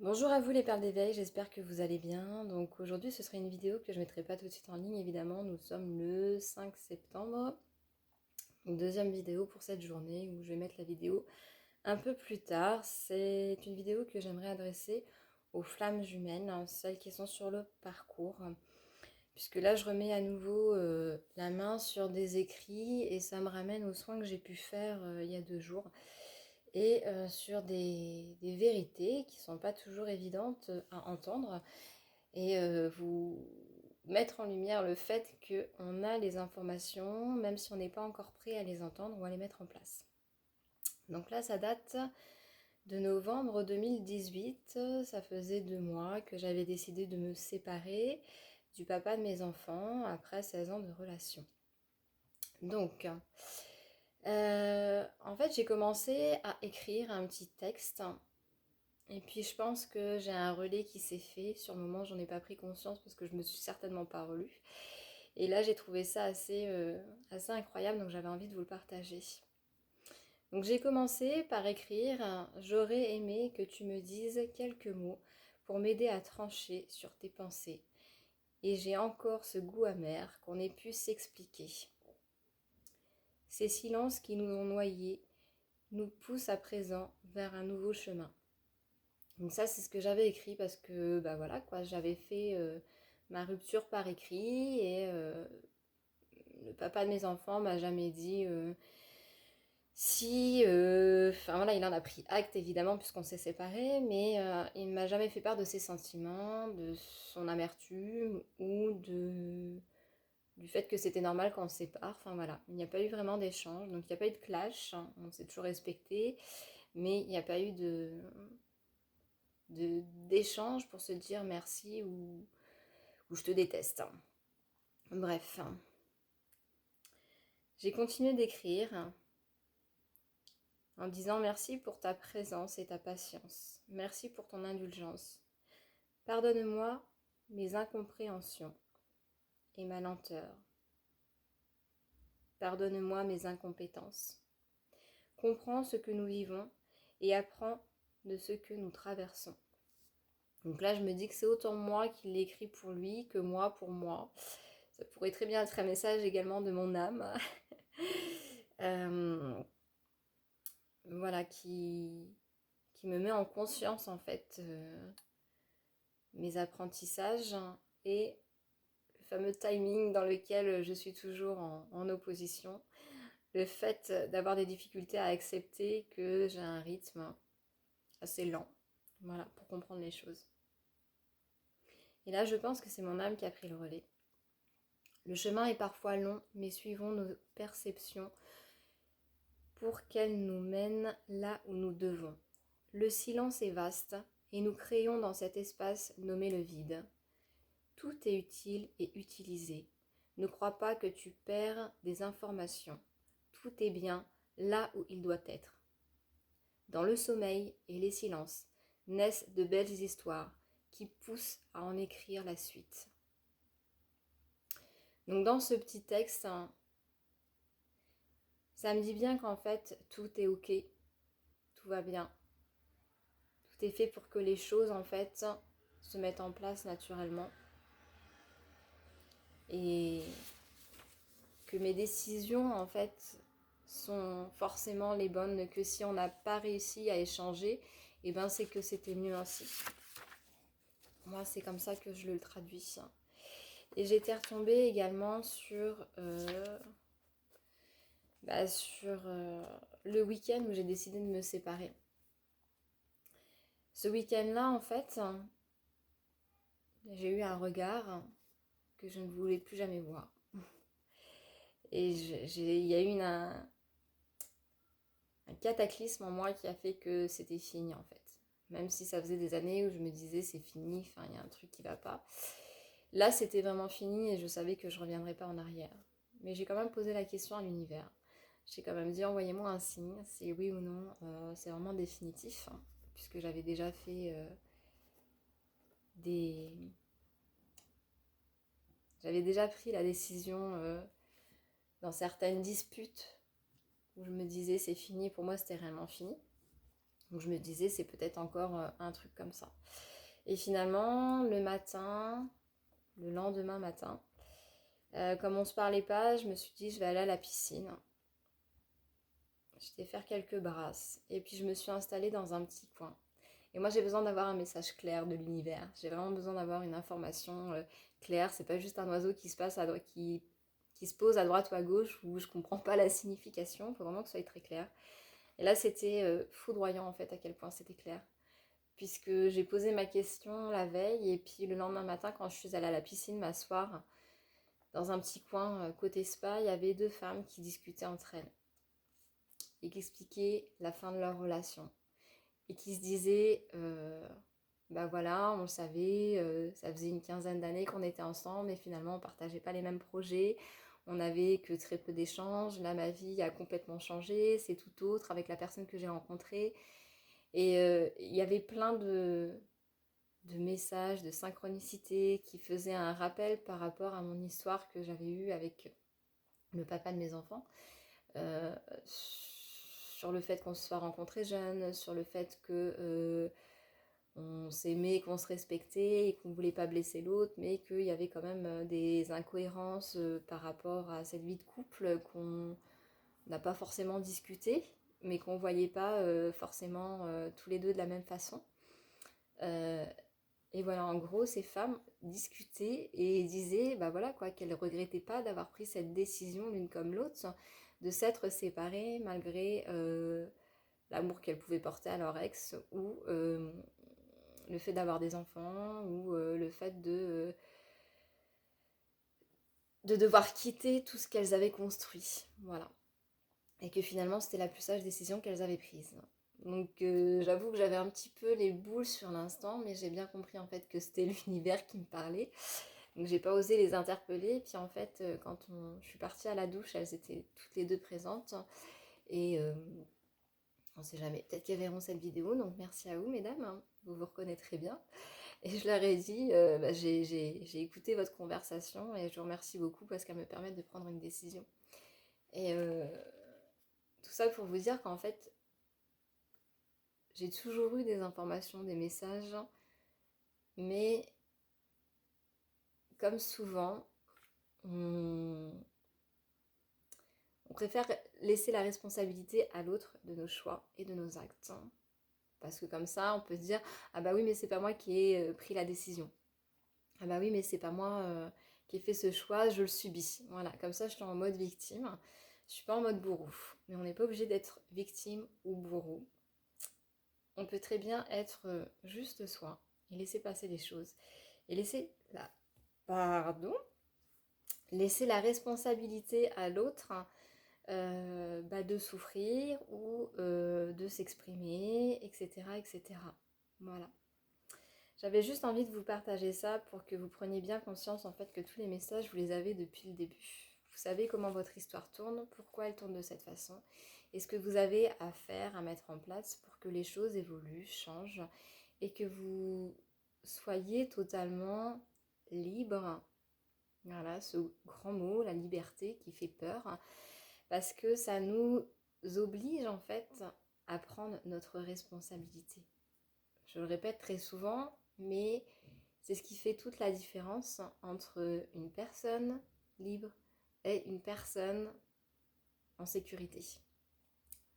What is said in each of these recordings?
Bonjour à vous les perles d'éveil, j'espère que vous allez bien. Donc aujourd'hui ce sera une vidéo que je ne mettrai pas tout de suite en ligne évidemment. Nous sommes le 5 septembre. Une deuxième vidéo pour cette journée où je vais mettre la vidéo un peu plus tard. C'est une vidéo que j'aimerais adresser aux flammes jumelles, celles qui sont sur le parcours. Puisque là je remets à nouveau la main sur des écrits et ça me ramène aux soins que j'ai pu faire il y a 2 jours et sur des vérités qui ne sont pas toujours évidentes à entendre et vous mettre en lumière le fait qu'on a les informations, même si on n'est pas encore prêt à les entendre ou à les mettre en place. Donc là, ça date de novembre 2018, ça faisait 2 mois que j'avais décidé de me séparer du papa de mes enfants après 16 ans de relation. Donc, en fait, j'ai commencé à écrire un petit texte. Et puis je pense que j'ai un relais qui s'est fait. Sur le moment, j'en ai pas pris conscience parce que je me suis certainement pas relue. Et là, j'ai trouvé ça assez incroyable, donc j'avais envie de vous le partager. Donc j'ai commencé par écrire: j'aurais aimé que tu me dises quelques mots pour m'aider à trancher sur tes pensées. Et j'ai encore ce goût amer qu'on ait pu s'expliquer. Ces silences qui nous ont noyés nous poussent à présent vers un nouveau chemin. Donc ça, c'est ce que j'avais écrit parce que, bah voilà, quoi, j'avais fait ma rupture par écrit et le papa de mes enfants m'a jamais dit si... Enfin voilà, il en a pris acte évidemment puisqu'on s'est séparés, mais il ne m'a jamais fait part de ses sentiments, de son amertume ou du fait que c'était normal qu'on se sépare. Enfin voilà, il n'y a pas eu vraiment d'échange, donc il n'y a pas eu de clash, hein. On s'est toujours respecté, mais il n'y a pas eu d'échange pour se dire merci ou je te déteste. Bref, j'ai continué d'écrire en disant merci pour ta présence et ta patience. Merci pour ton indulgence. Pardonne-moi mes incompréhensions et ma lenteur. Pardonne-moi mes incompétences. Comprends ce que nous vivons et apprends de ce que nous traversons. Donc là, je me dis que c'est autant moi qui l'écris pour lui que moi pour moi. Ça pourrait très bien être un message également de mon âme. euh, voilà, qui me met en conscience en fait mes apprentissages et le fameux timing dans lequel je suis toujours en opposition. Le fait d'avoir des difficultés à accepter que j'ai un rythme assez lent, voilà, pour comprendre les choses. Et là, je pense que c'est mon âme qui a pris le relais. Le chemin est parfois long, mais suivons nos perceptions pour qu'elles nous mènent là où nous devons. Le silence est vaste, et nous créons dans cet espace nommé le vide. Tout est utile et utilisé. Ne crois pas que tu perds des informations. Tout est bien là où il doit être. Dans le sommeil et les silences naissent de belles histoires qui poussent à en écrire la suite. Donc dans ce petit texte, ça me dit bien qu'en fait tout est ok, tout va bien. Tout est fait pour que les choses en fait se mettent en place naturellement. Et que mes décisions en fait sont forcément les bonnes, que si on n'a pas réussi à échanger, et ben c'est que c'était mieux ainsi. Moi c'est comme ça que je le traduis. Et j'étais retombée également sur le week-end où j'ai décidé de me séparer. Ce week-end-là en fait, j'ai eu un regard que je ne voulais plus jamais voir. Et il y a eu un cataclysme en moi qui a fait que c'était fini en fait. Même si ça faisait des années où je me disais c'est fini, enfin il y a un truc qui va pas. Là c'était vraiment fini et je savais que je reviendrais pas en arrière. Mais j'ai quand même posé la question à l'univers. J'ai quand même dit envoyez-moi un signe, c'est oui ou non, c'est vraiment définitif, hein, puisque j'avais déjà fait des... J'avais déjà pris la décision dans certaines disputes où je me disais c'est fini, pour moi c'était réellement fini. Donc je me disais, c'est peut-être encore un truc comme ça. Et finalement, le matin, le lendemain matin, comme on se parlait pas, je me suis dit, je vais aller à la piscine. J'étais faire quelques brasses. Et puis je me suis installée dans un petit coin. Et moi, j'ai besoin d'avoir un message clair de l'univers. J'ai vraiment besoin d'avoir une information claire. C'est pas juste un oiseau qui se passe qui se pose à droite ou à gauche où je comprends pas la signification. Il faut vraiment que ce soit très clair. Et là, c'était foudroyant en fait à quel point c'était clair. Puisque j'ai posé ma question la veille et puis le lendemain matin, quand je suis allée à la piscine m'asseoir, dans un petit coin côté spa, il y avait deux femmes qui discutaient entre elles et qui expliquaient la fin de leur relation. Et qui se disaient, bah voilà, on le savait, ça faisait une quinzaine d'années qu'on était ensemble et finalement on partageait pas les mêmes projets, on n'avait que très peu d'échanges, là ma vie a complètement changé, c'est tout autre avec la personne que j'ai rencontrée. Et il y avait plein de messages, de synchronicité qui faisaient un rappel par rapport à mon histoire que j'avais eue avec le papa de mes enfants. Euh, sur le fait qu'on se soit rencontrés jeunes, sur le fait que on s'aimait, qu'on se respectait et qu'on ne voulait pas blesser l'autre, mais qu'il y avait quand même des incohérences par rapport à cette vie de couple qu'on n'a pas forcément discuté, mais qu'on ne voyait pas forcément tous les deux de la même façon. Euh, et voilà, en gros, ces femmes discutaient et disaient, bah voilà quoi, qu'elles ne regrettaient pas d'avoir pris cette décision l'une comme l'autre, de s'être séparées malgré l'amour qu'elles pouvaient porter à leur ex ou le fait d'avoir des enfants ou le fait de devoir quitter tout ce qu'elles avaient construit. Voilà. Et que finalement, c'était la plus sage décision qu'elles avaient prise. Donc j'avoue que j'avais un petit peu les boules sur l'instant, mais j'ai bien compris en fait que c'était l'univers qui me parlait. Donc j'ai pas osé les interpeller. Puis en fait, je suis partie à la douche, elles étaient toutes les deux présentes. Et on sait jamais, peut-être qu'elles verront cette vidéo. Donc merci à vous, mesdames. Hein. Vous vous reconnaîtrez bien. Et je leur ai dit, bah, j'ai écouté votre conversation et je vous remercie beaucoup parce qu'elle me permet de prendre une décision. Et tout ça pour vous dire qu'en fait, j'ai toujours eu des informations, des messages, mais comme souvent, on, on préfère laisser la responsabilité à l'autre de nos choix et de nos actes. Parce que comme ça, on peut se dire, ah bah oui, mais c'est pas moi qui ai pris la décision. Ah bah oui, mais c'est pas moi qui ai fait ce choix, je le subis. Voilà, comme ça, je suis en mode victime. Je suis pas en mode bourreau. Mais on n'est pas obligé d'être victime ou bourreau. On peut très bien être juste soi et laisser passer les choses. Et laisser la responsabilité à l'autre bah, de souffrir ou de s'exprimer, etc., etc. Voilà. J'avais juste envie de vous partager ça pour que vous preniez bien conscience en fait que tous les messages, vous les avez depuis le début. Vous savez comment votre histoire tourne, pourquoi elle tourne de cette façon, et ce que vous avez à faire, à mettre en place pour que les choses évoluent, changent, et que vous soyez totalement libre. Voilà, ce grand mot, la liberté qui fait peur, parce que ça nous oblige en fait à prendre notre responsabilité. Je le répète très souvent, mais c'est ce qui fait toute la différence entre une personne libre et une personne en sécurité.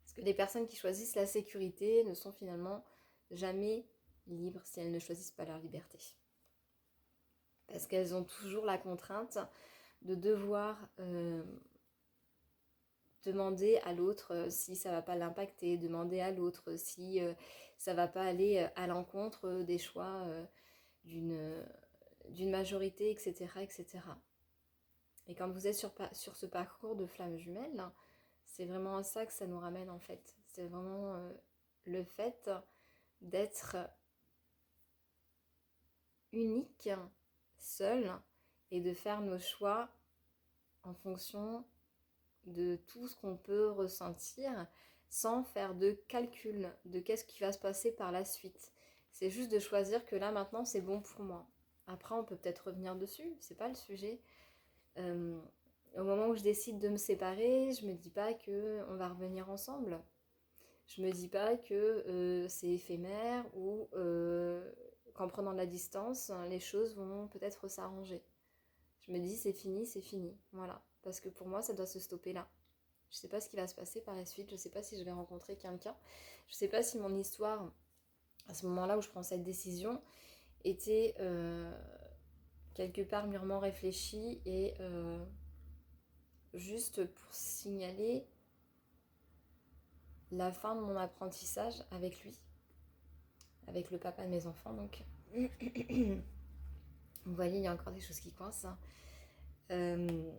Parce que les personnes qui choisissent la sécurité ne sont finalement jamais libres si elles ne choisissent pas leur liberté. Parce qu'elles ont toujours la contrainte de devoir demander à l'autre si ça ne va pas l'impacter, demander à l'autre si ça ne va pas aller à l'encontre des choix d'une majorité, etc., etc. Et quand vous êtes sur ce parcours de flammes jumelles, c'est vraiment à ça que ça nous ramène en fait. C'est vraiment le fait d'être unique, seul, et de faire nos choix en fonction de tout ce qu'on peut ressentir sans faire de calcul de qu'est-ce qui va se passer par la suite. C'est juste de choisir que là maintenant c'est bon pour moi. Après on peut peut-être revenir dessus, c'est pas le sujet. Au moment où je décide de me séparer, je me dis pas que on va revenir ensemble. Je me dis pas que c'est éphémère ou qu'en prenant de la distance, les choses vont peut-être s'arranger. Je me dis c'est fini, voilà. Parce que pour moi, ça doit se stopper là. Je sais pas ce qui va se passer par la suite, je sais pas si je vais rencontrer quelqu'un, je sais pas si mon histoire, à ce moment-là où je prends cette décision, était quelque part mûrement réfléchie et juste pour signaler la fin de mon apprentissage avec lui, avec le papa de mes enfants donc. Vous voyez, il y a encore des choses qui coincent. Euh,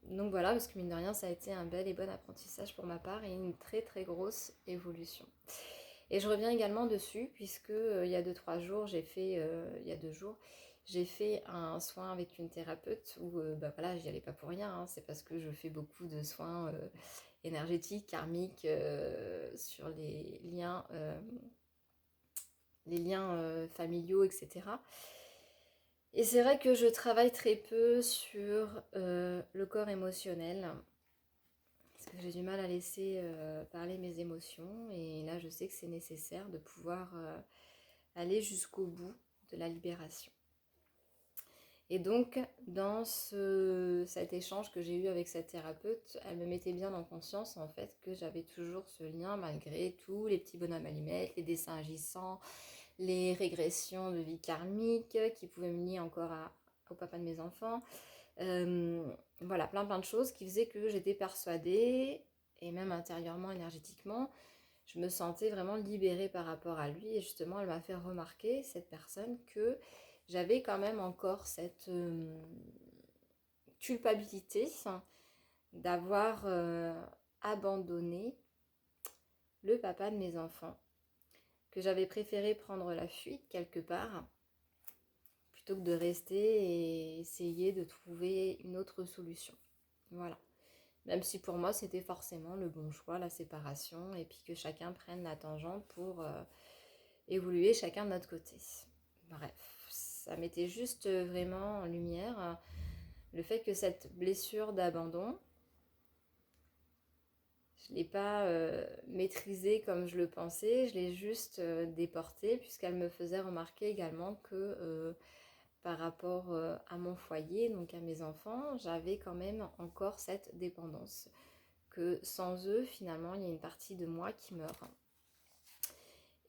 donc voilà, parce que mine de rien, ça a été un bel et bon apprentissage pour ma part et une très très grosse évolution. Et je reviens également dessus, puisque il y a 2-3 jours, il y a 2 jours, j'ai fait un soin avec une thérapeute où, bah voilà, j'y allais pas pour rien, hein, c'est parce que je fais beaucoup de soins énergétiques, karmiques, sur les liens familiaux, etc. Et c'est vrai que je travaille très peu sur le corps émotionnel, parce que j'ai du mal à laisser parler mes émotions, et là je sais que c'est nécessaire de pouvoir aller jusqu'au bout de la libération. Et donc, dans cet échange que j'ai eu avec cette thérapeute, elle me mettait bien en conscience en fait que j'avais toujours ce lien malgré tous les petits bonhommes allumettes, les dessins agissants, les régressions de vie karmique qui pouvaient me lier encore au papa de mes enfants. Voilà, plein de choses qui faisaient que j'étais persuadée, et même intérieurement, énergétiquement, je me sentais vraiment libérée par rapport à lui. Et justement, elle m'a fait remarquer, cette personne, que j'avais quand même encore cette culpabilité d'avoir abandonné le papa de mes enfants, que j'avais préféré prendre la fuite quelque part, plutôt que de rester et essayer de trouver une autre solution. Voilà. Même si pour moi c'était forcément le bon choix, la séparation, et puis que chacun prenne la tangente pour évoluer chacun de notre côté. Bref, ça mettait juste vraiment en lumière le fait que cette blessure d'abandon, je ne l'ai pas maîtrisée comme je le pensais, je l'ai juste déportée, puisqu'elle me faisait remarquer également que par rapport à mon foyer, donc à mes enfants, j'avais quand même encore cette dépendance. Que sans eux, finalement, il y a une partie de moi qui meurt.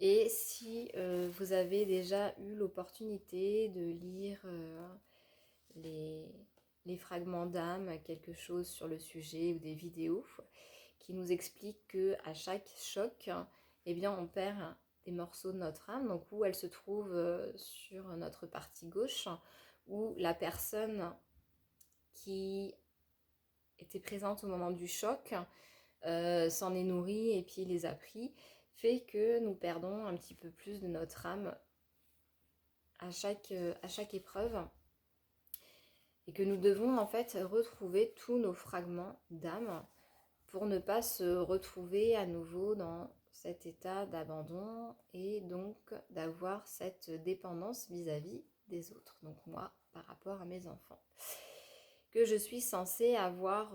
Et si vous avez déjà eu l'opportunité de lire les fragments d'âme, quelque chose sur le sujet ou des vidéos qui nous expliquent que à chaque choc, eh bien, on perd des morceaux de notre âme, donc où elle se trouve sur notre partie gauche, où la personne qui était présente au moment du choc s'en est nourrie et puis les a pris, fait que nous perdons un petit peu plus de notre âme à chaque épreuve, et que nous devons en fait retrouver tous nos fragments d'âme pour ne pas se retrouver à nouveau dans cet état d'abandon et donc d'avoir cette dépendance vis-à-vis des autres, donc moi par rapport à mes enfants, que je suis censée avoir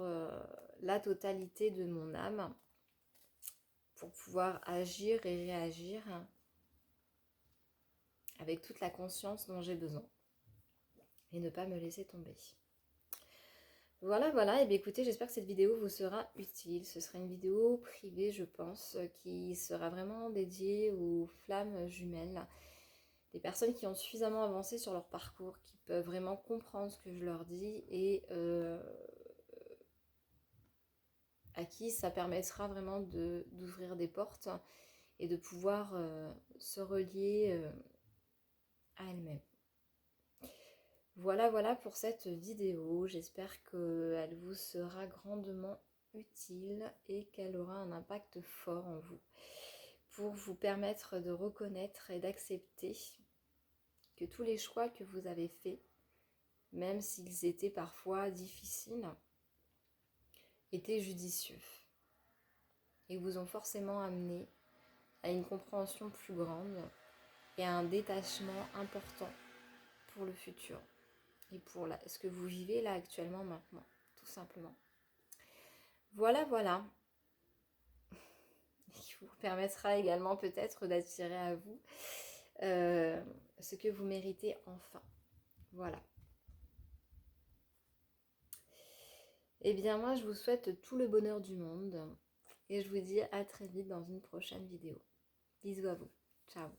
la totalité de mon âme pour pouvoir agir et réagir avec toute la conscience dont j'ai besoin et ne pas me laisser tomber. Voilà, et bien écoutez, j'espère que cette vidéo vous sera utile. Ce sera une vidéo privée, je pense, qui sera vraiment dédiée aux flammes jumelles, des personnes qui ont suffisamment avancé sur leur parcours, qui peuvent vraiment comprendre ce que je leur dis et à qui ça permettra vraiment d'ouvrir des portes et de pouvoir se relier à elles-mêmes. Voilà pour cette vidéo, j'espère qu'elle vous sera grandement utile et qu'elle aura un impact fort en vous pour vous permettre de reconnaître et d'accepter que tous les choix que vous avez faits, même s'ils étaient parfois difficiles, étaient judicieux et vous ont forcément amené à une compréhension plus grande et à un détachement important pour le futur. Et pour ce que vous vivez là actuellement maintenant, tout simplement. Voilà. qui vous permettra également peut-être d'attirer à vous ce que vous méritez enfin. Voilà. Eh bien moi je vous souhaite tout le bonheur du monde et je vous dis à très vite dans une prochaine vidéo. Bisous à vous. Ciao.